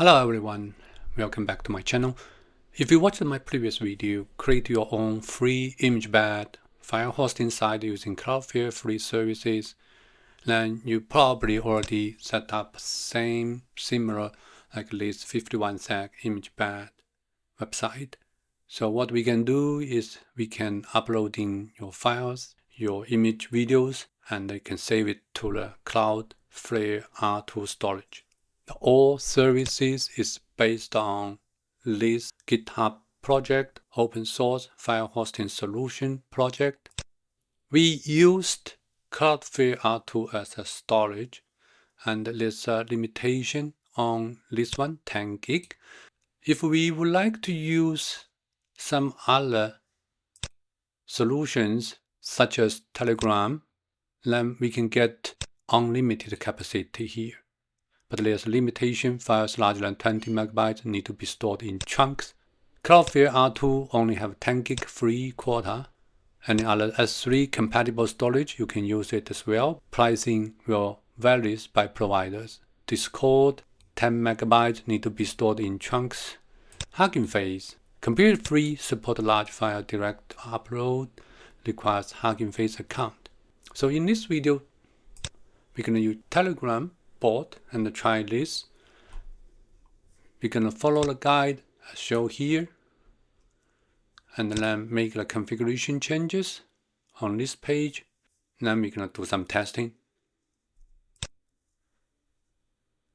Hello everyone, welcome back to my channel. If you watched my previous video, create your own free ImgBed file hosting site using Cloudflare free services, then you probably already set up similar like this 51sec ImgBed website. So what we can do is we can upload in your files, your image videos, and you can save it to the Cloudflare R2 storage. All services is based on this GitHub project, open source file hosting solution project. We used Cloudflare R2 as a storage, and there's a limitation on this one, 10 gig. If we would like to use some other solutions such as Telegram, then we can get unlimited capacity here. But there's a limitation, files larger than 20 megabytes need to be stored in chunks. Cloudflare R2 only have 10 gig free quota. Any other S3 compatible storage, you can use it as well. Pricing will vary by providers. Discord, 10 megabytes need to be stored in chunks. Hugging Face, completely free, support large file direct upload, requires Hugging Face account. So in this video, we're going to use Telegram bot and try this. We're gonna follow the guide as shown here and then make the configuration changes on this page. Then we're gonna do some testing.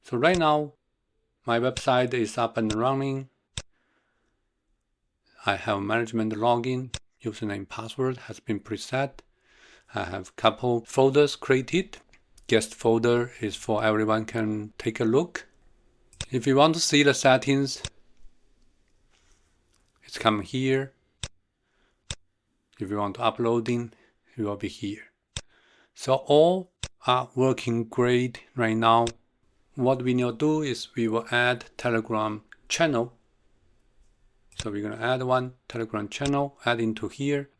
So right now my website is up and running. I have management login, username, password has been preset. I have a couple folders created. Guest folder is for everyone can take a look. If you want to see the settings, it's come here. If you want to uploading, it will be here. So all are working great right now. What we need to do is we will add Telegram channel. So we're going to add one Telegram channel, add into here,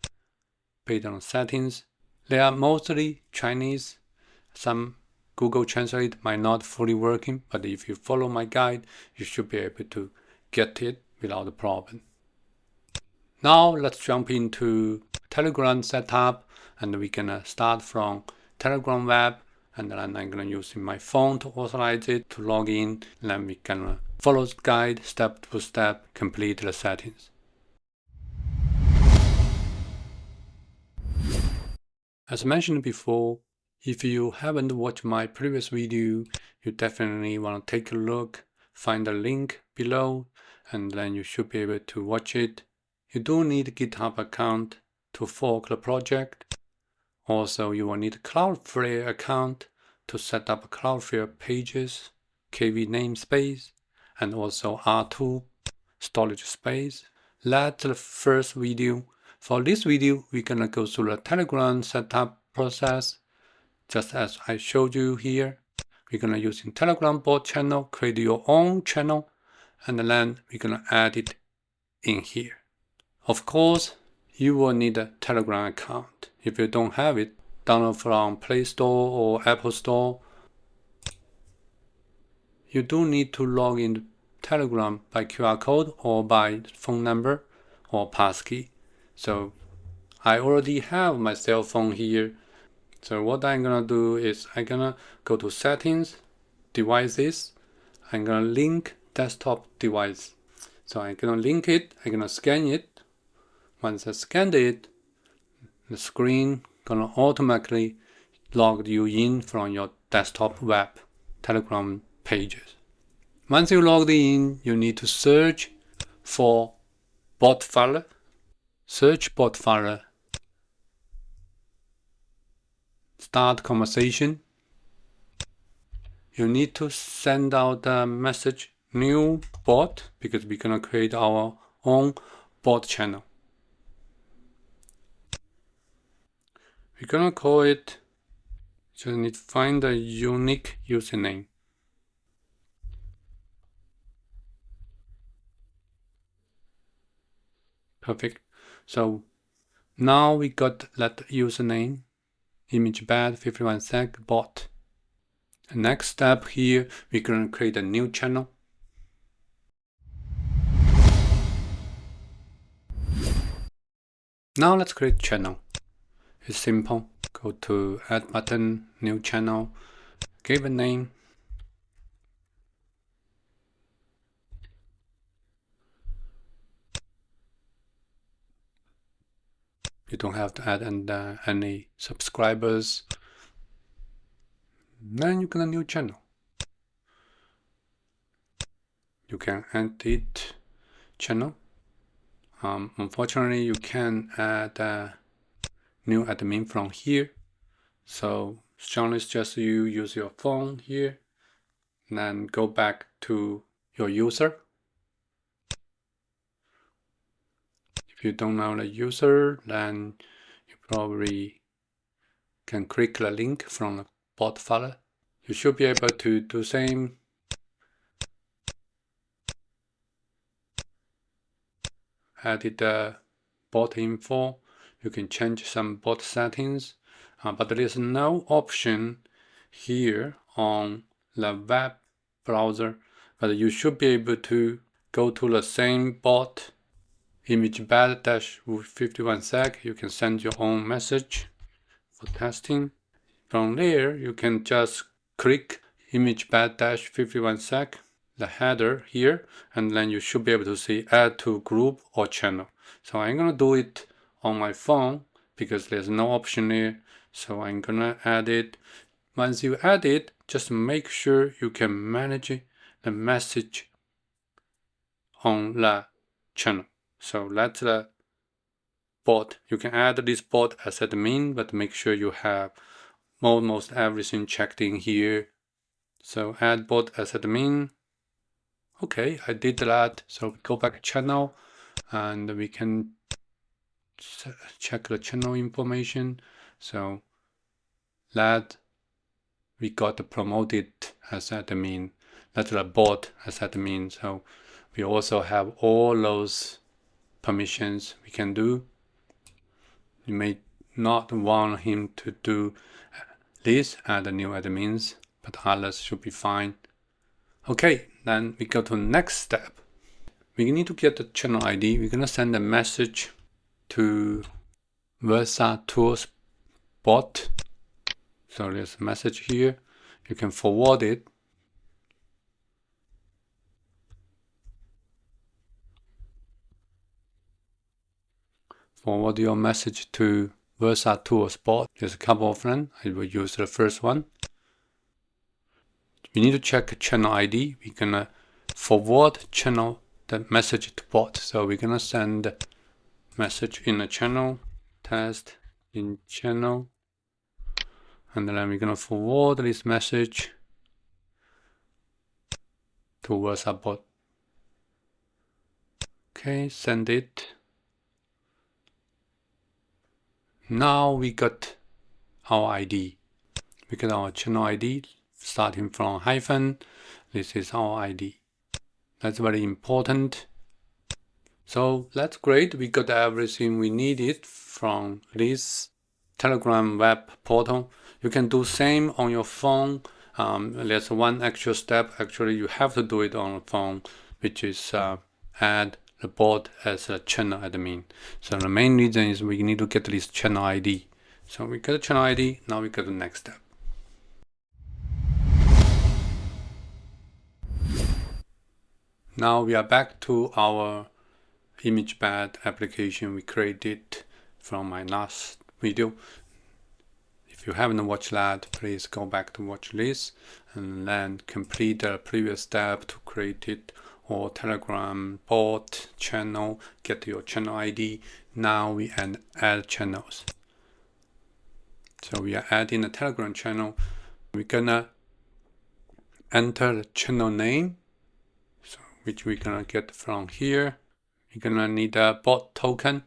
based on settings. They are mostly Chinese. Some Google Translate might not fully working, but if you follow my guide, you should be able to get it without a problem. Now let's jump into Telegram setup, and we're gonna start from Telegram web, and then I'm gonna use my phone to authorize it to log in, and then we're gonna follow the guide step to step, complete the settings. As mentioned before, if you haven't watched my previous video, you definitely want to take a look, find the link below, and then you should be able to watch it. You do need a GitHub account to fork the project. Also, you will need a Cloudflare account to set up Cloudflare pages, KV namespace, and also R2 storage space. That's the first video. For this video, we're gonna go through the Telegram setup process. Just as I showed you here, we're going to use in Telegram bot channel, create your own channel, and then we're going to add it in here. Of course, you will need a Telegram account. If you don't have it, download from Play Store or Apple Store. You do need to log into Telegram by QR code or by phone number or passkey. So I already have my cell phone here. So what I'm gonna do is I'm gonna go to settings, devices, I'm gonna link desktop device. So I'm gonna link it, I'm gonna scan it. Once I scanned it, the screen gonna automatically log you in from your desktop web Telegram pages. Once you logged in, you need to search for bot file. Search bot file. Start conversation. You need to send out a message new bot because we're gonna create our own bot channel. We're gonna call it, just need to find a unique username. Perfect. So now we got that username. ImgBed 51sec bot. The next step here, we're going to create a new channel. Now let's create channel. It's simple. Go to add button, new channel, give a name. You don't have to add any subscribers. Then you get a new channel. You can edit channel. Unfortunately, you can add a new admin from here. So strongly suggest you use your phone here, and then go back to your user. If you don't know the user, then you probably can click the link from the bot file. You should be able to do same. Edit the bot info. You can change some bot settings, but there is no option here on the web browser. But you should be able to go to the same bot, ImgBed-51sec. You can send your own message for testing. From there, you can just click ImgBed-51sec, the header here, and then you should be able to see add to group or channel. So I'm gonna do it on my phone because there's no option here. So I'm gonna add it. Once you add it, just make sure you can manage the message on the channel. So that's the bot. You can add this bot as admin, but make sure you have almost everything checked in here. So add bot as admin. Okay, I did that. So go back to channel and we can check the channel information. So that we got promoted as admin. That's the bot as admin. So we also have all those permissions we can do. You may not want him to do this, add the new admins, but others should be fine. Okay, then we go to the next step. We need to get the channel ID. We're gonna send a message to Versa Tools bot. So there's a message here. You can forward it. Forward your message to Versa Tools bot. There's a couple of them. I will use the first one. We need to check channel ID. We're gonna forward channel the message to bot. So we're gonna send message in a channel, test in channel, and then we're gonna forward this message to Versa bot. Okay, send it. Now we got our ID. We got our channel ID starting from hyphen. This is our ID. That's very important. So that's great. We got everything we needed from this Telegram web portal. You can do same on your phone. There's one extra step. Actually, you have to do it on the phone, which is add the bot as a channel admin. So the main reason is we need to get this channel ID. So we got the channel ID. Now we got the next step. Now we are back to our ImgBed application we created from my last video. If you haven't watched that, please go back to watch this and then complete the previous step to create it or Telegram bot channel, get your channel ID. Now we add channels. So we are adding a Telegram channel. We're gonna enter the channel name, so which we're gonna get from here. You're gonna need a bot token.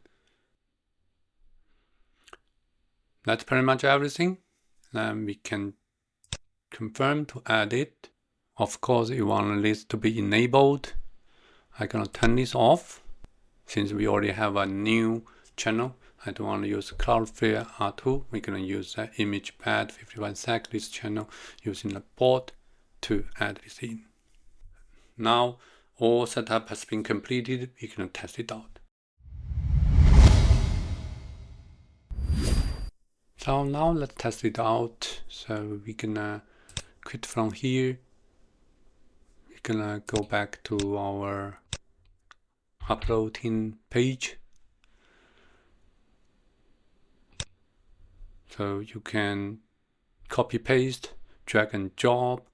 That's pretty much everything. Then we can confirm to add it. Of course, you want this to be enabled. I'm gonna turn this off since we already have a new channel. I don't want to use Cloudflare R2. We're gonna use the ImgBed 51sec this channel using the bot to add this in. Now all setup has been completed. We can test it out. So now let's test it out. So we're gonna quit from here. We're gonna go back to our uploading page. So you can copy paste, drag and drop,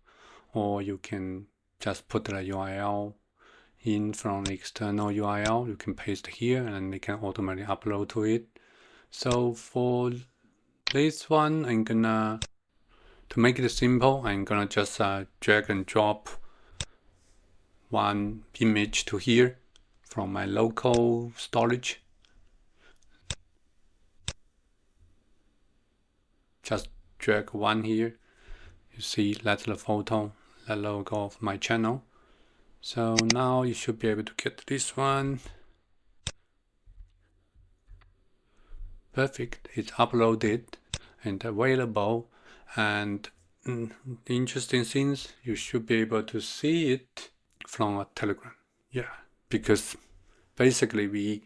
or you can just put the URL in from the external URL. You can paste here and it can automatically upload to it. So for this one, to make it simple, I'm gonna just drag and drop one image to here from my local storage. Just drag one here. You see that's the photo, the logo of my channel. So now you should be able to get this one. Perfect, it's uploaded and available. And the interesting things, you should be able to see it from a Telegram. Yeah, because basically we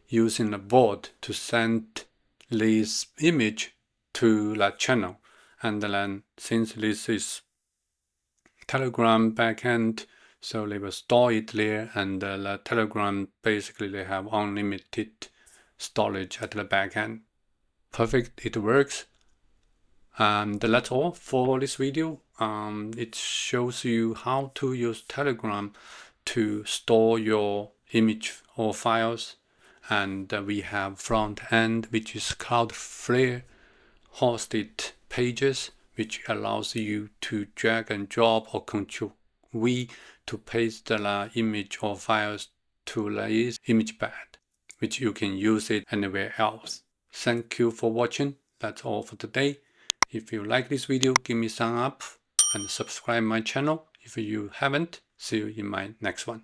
using a bot to send this image to that channel, and then since this is Telegram backend, so they will store it there, and the Telegram basically they have unlimited storage at the backend. Perfect, it works. And that's all for this video. It shows you how to use Telegram to store your image or files, and we have front end, which is Cloudflare hosted pages, which allows you to drag and drop or Control V to paste the image or files to the ImgBed, which you can use it anywhere else. Thank you for watching. That's all for today. If you like this video, give me a thumbs up and subscribe my channel if you haven't. See you in my next one.